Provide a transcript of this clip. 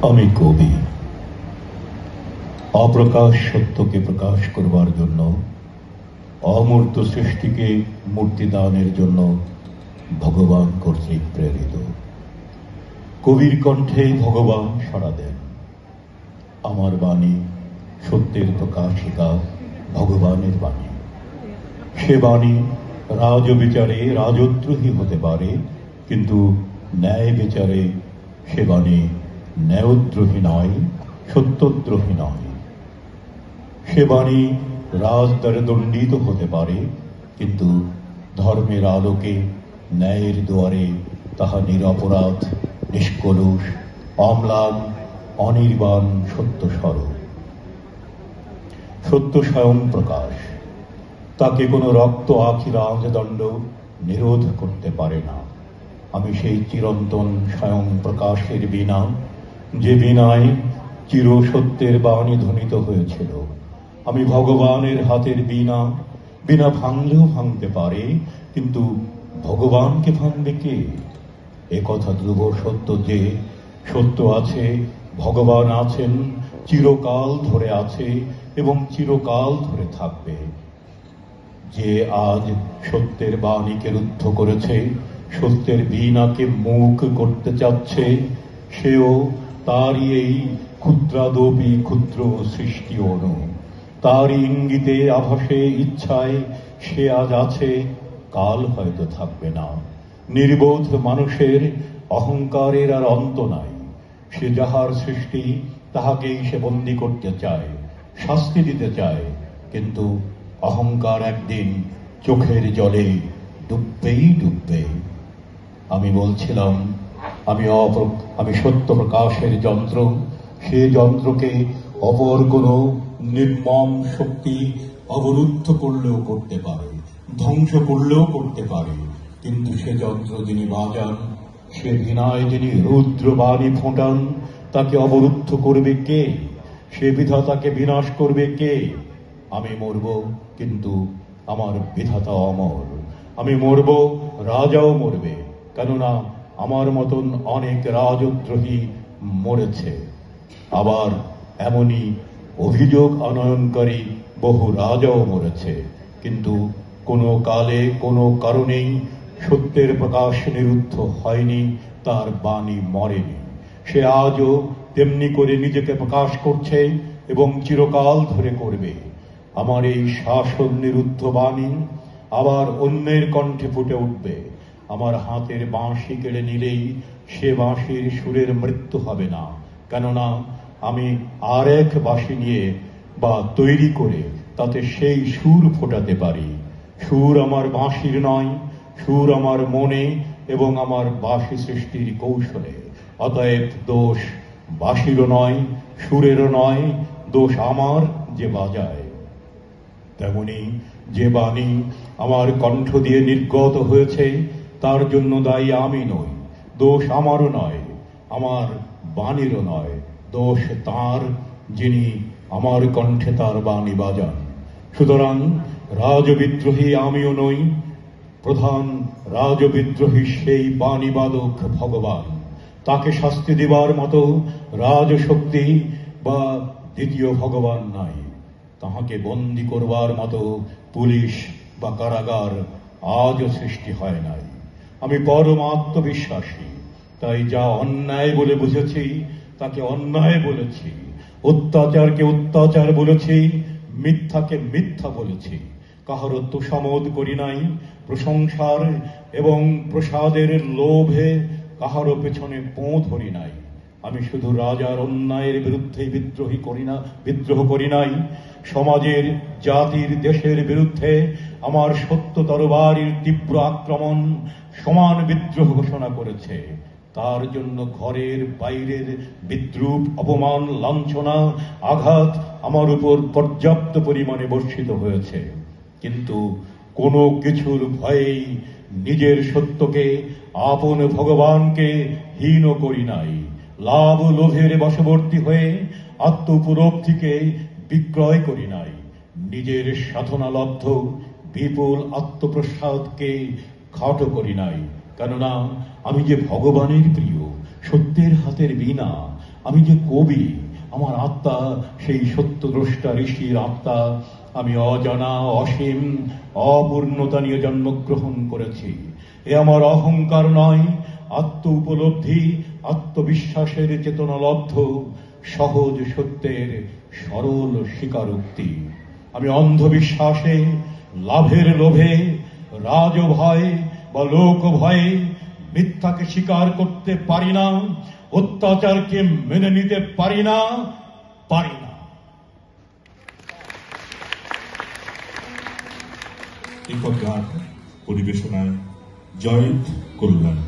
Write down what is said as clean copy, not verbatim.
আমি কবি। অপ্রকাশ সত্যকে প্রকাশ করবার জন্য, অমূর্ত সৃষ্টিকে মূর্তি দানের জন্য ভগবান কর্তৃক প্রেরিত। কবির কণ্ঠে ভগবান সাড়া দেন। আমার বাণী সত্যের প্রকাশিকা, ভগবানের বাণী। সে বাণী রাজবিচারে রাজদ্রোহী হতে পারে, কিন্তু ন্যায় বিচারে সে বাণী ন্যায়দ্রোহী নয়, সত্যদ্রোহী নয়। সে বাণী রাজদ্বারে দণ্ডিত হতে পারে, কিন্তু ধর্মের আলোকে ন্যায়ের দুয়ারে তাহা নিরপরাধ, নিষ্কলুষ, অম্লান, অনির্বাণ সত্য স্বরূপ। সত্য স্বয়ং প্রকাশ, তাকে কোনো রক্ত আখি রাজদণ্ড নিরোধ করতে পারে না। আমি সেই চিরন্তন স্বয়ং প্রকাশের বীণা, যে বীণায় চির সত্যের বাণী ধ্বনিত হয়েছিল। আমি ভগবানের হাতের বীণা, বীণা ভাঙলেও ভাঙতে পারে, কিন্তু ভগবানকে ভাঙবে কে? একথা ধ্রুব সত্য যে সত্য আছে, ভগবান আছেন, চিরকাল ধরে আছে এবং চিরকাল ধরে থাকবে। যে আজ সত্যের বাণীকে রুদ্ধ করেছে, সত্যের বীণাকে মুখ করতে চাচ্ছে, সেও তারই এই ক্ষুদ্রাদপি ক্ষুদ্র সৃষ্টি অনু। তারই ইঙ্গিতে, আভাসে, ইচ্ছায় সে আজ আছে, কাল হয়তো থাকবে না। নির্বোধ মানুষের অহংকারের আর অন্ত নাই। সে যাহার সৃষ্টি, তাহাকেই সে বন্দী করতে চায়, শাস্তি দিতে চায়, কিন্তু অহংকার একদিন চোখের জলে ডুববেই ডুববে। আমি বলছিলাম, আমি সত্য প্রকাশের যন্ত্র। সে যন্ত্রকে অপর কোনো নির্মম শক্তি অবরুদ্ধ করলেও করতে পারে, ধ্বংস করলেও করতে পারে, কিন্তু সে যন্ত্র যিনি বাজান, সে বীণায় যিনি রুদ্রবাণী ফোঁটান, তাকে অবরুদ্ধ করবে কে? সে বিধাতাকে বিনাশ করবে কে? আমি মরব, কিন্তু আমার বিধাতা অমর। আমি মরব, রাজাও মরবে, কেননা আমার মতন অনেক রাজদ্রোহী মরেছে। আবার এমনই অভিযোগ আনয়নকারী বহু রাজাও মরেছে, কিন্তু কোনো কালে কোনো কারণেই সত্যের প্রকাশ নিরুদ্ধ হয়নি, তার বাণী মরেনি। সে আজও তেমনি করে নিজেকে প্রকাশ করছে এবং চিরকাল ধরে করবে। আমার এই শাসন নিরুদ্ধ বাণী আবার অন্যের কণ্ঠে ফুটে উঠবে। আমার হাতের বাঁশি কেড়ে নিলেই সে বাঁশির সুরের মৃত্যু হবে না, কেননা আমি আর এক বাঁশি নিয়ে বা তৈরি করে তাতে সেই সুর ফোটাতে পারি। সুর আমার বাঁশির নয়, সুর আমার মনে এবং আমার বাঁশি সৃষ্টির কৌশলে। অতএব দোষ বাঁশিরও নয়, সুরেরও নয়, দোষ আমার যে বাজায়। তেমনি যে বাণী আমার কণ্ঠ দিয়ে নির্গত হয়েছে, তার জন্য দায়ী আমি নই। দোষ আমারও নয়, আমার বাণীরও নয়, দোষ তাঁর, যিনি আমার কণ্ঠে তার বাণী বাজান। সুতরাং রাজবিদ্রোহী আমিও নই, প্রধান রাজবিদ্রোহী সেই বাণীবাদক ভগবান। তাকে শাস্তি দেবার মতো রাজশক্তি বা দ্বিতীয় ভগবান নাই। তাহাকে বন্দী করবার মতো পুলিশ বা কারাগার আজও সৃষ্টি হয় নাই। আমি পরম আত্মবিশ্বাসী, তাই যা অন্যায় বলে বুঝেছি তাকে অন্যায় বলেছি, অত্যাচারকে অত্যাচার বলেছি, মিথ্যাকে মিথ্যা বলেছি। কাহারও তোষামোদ করি নাই, প্রশংসার এবং প্রসাদের লোভে কাহারও পেছনে পো ধরি নাই। আমি শুধু রাজার অন্যায়ের বিরুদ্ধে বিদ্রোহ করি নাই, সমাজের, জাতির, দেশের বিরুদ্ধে আমার সত্য তরবারির তীব্র আক্রমণ সমান বিদ্রোহ ঘোষণা করেছে। তার জন্য ঘরের বাইরের বিদ্রূপ, অপমান, লাঞ্ছনা, আঘাত আমার উপর পর্যাপ্ত পরিমাণে বর্ষিত হয়েছে, কিন্তু কোনো কিছুর ভয়েই নিজের সত্যকে, আপন ভগবানকে হীন করি নাই। লাভ লোভের বশবর্তী হয়ে আত্ম উপলব্ধিকে বিক্রয় করি নাই। নিজের সাধনালব্ধ বিপুল আত্মপ্রসাদকে খাটো করি নাই, কেননা আমি যে ভগবানের প্রিয়, সত্যের হাতের বীণা। আমি যে কবি, আমার আত্মা সেই সত্যদ্রষ্টা ঋষির আত্মা। আমি অজানা, অসীম, অপূর্ণতা নিয়ে জন্মগ্রহণ করেছি। এ আমার অহংকার নয়, আত্ম উপলব্ধি, আত্মবিশ্বাসের চেতনালব্ধ সহজ সত্যের সরল স্বীকারোক্তি। আমি অন্ধবিশ্বাসে, লাভের লোভে, রাজভয়ে বা লোক ভয়ে মিথ্যাকে স্বীকার করতে পারি না, অত্যাচারকে মেনে নিতে পারি না। একক গান পরিবেশনায় জয়িত কল্যাণ।